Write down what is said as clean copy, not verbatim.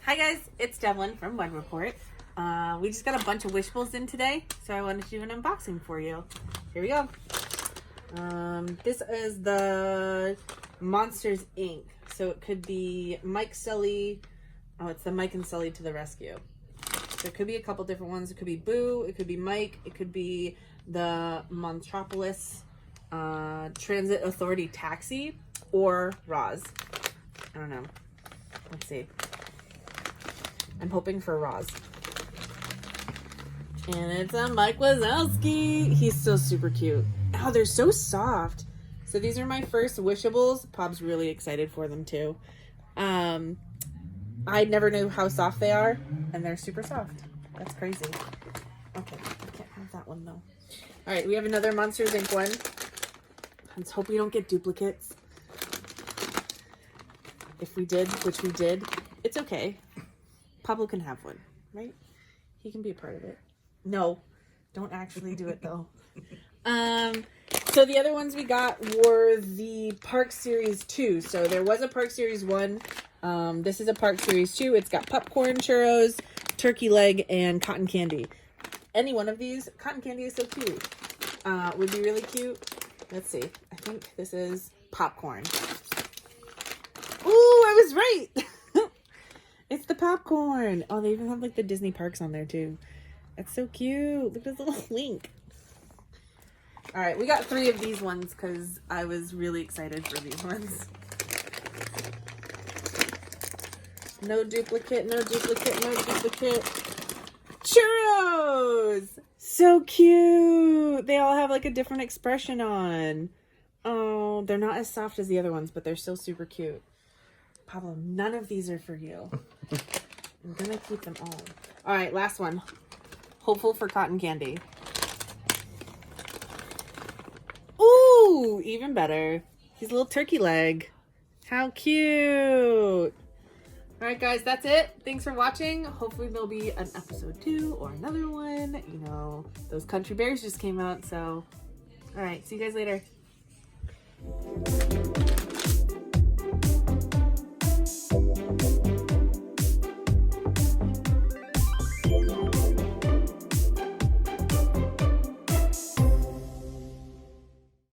Hi guys, it's Devlynn from WEDREPORT. We just got a bunch of Wishables in today, so I wanted to do an unboxing for you. Here we go. This is the Monsters Inc. So it could be Mike Sully. Oh, it's the Mike and Sully to the rescue. So it could be a couple different ones. It could be Boo, it could be Mike, it could be the Monstropolis Transit Authority Taxi, or Roz. I don't know. Let's see. I'm hoping for Roz. And it's a Mike Wazowski. He's still super cute. Oh, they're so soft. So these are my first Wishables. Pop's really excited for them too. I never knew how soft they are, and they're super soft. That's crazy. Okay, I can't have that one though. All right, we have another Monsters Inc. one. Let's hope we don't get duplicates. If we did, which we did, it's okay. Pablo can have one, right? He can be a part of it. No, don't actually do it though. So the other ones we got were the Park Series 2. So there was a Park Series 1. This is a Park Series 2. It's got popcorn, churros, turkey leg, and cotton candy. Any one of these, cotton candy is so cute. Would be really cute. Let's see. I think this is popcorn. Ooh, I was right. It's the popcorn. Oh, they even have like the Disney parks on there too. That's so cute. Look at this little link. All right, we got 3 of these ones because I was really excited for these ones. No duplicate, no duplicate, no duplicate. Churros! So cute. They all have like a different expression on. Oh, they're not as soft as the other ones, but they're still super cute. Pablo, none of these are for you. I'm gonna keep them all. All right, last one. Hopeful for cotton candy. Ooh, even better. He's a little turkey leg. How cute. All right, guys, that's it. Thanks for watching. Hopefully there'll be an episode 2 or another one. You know, those Country Bears just came out, so. All right, see you guys later.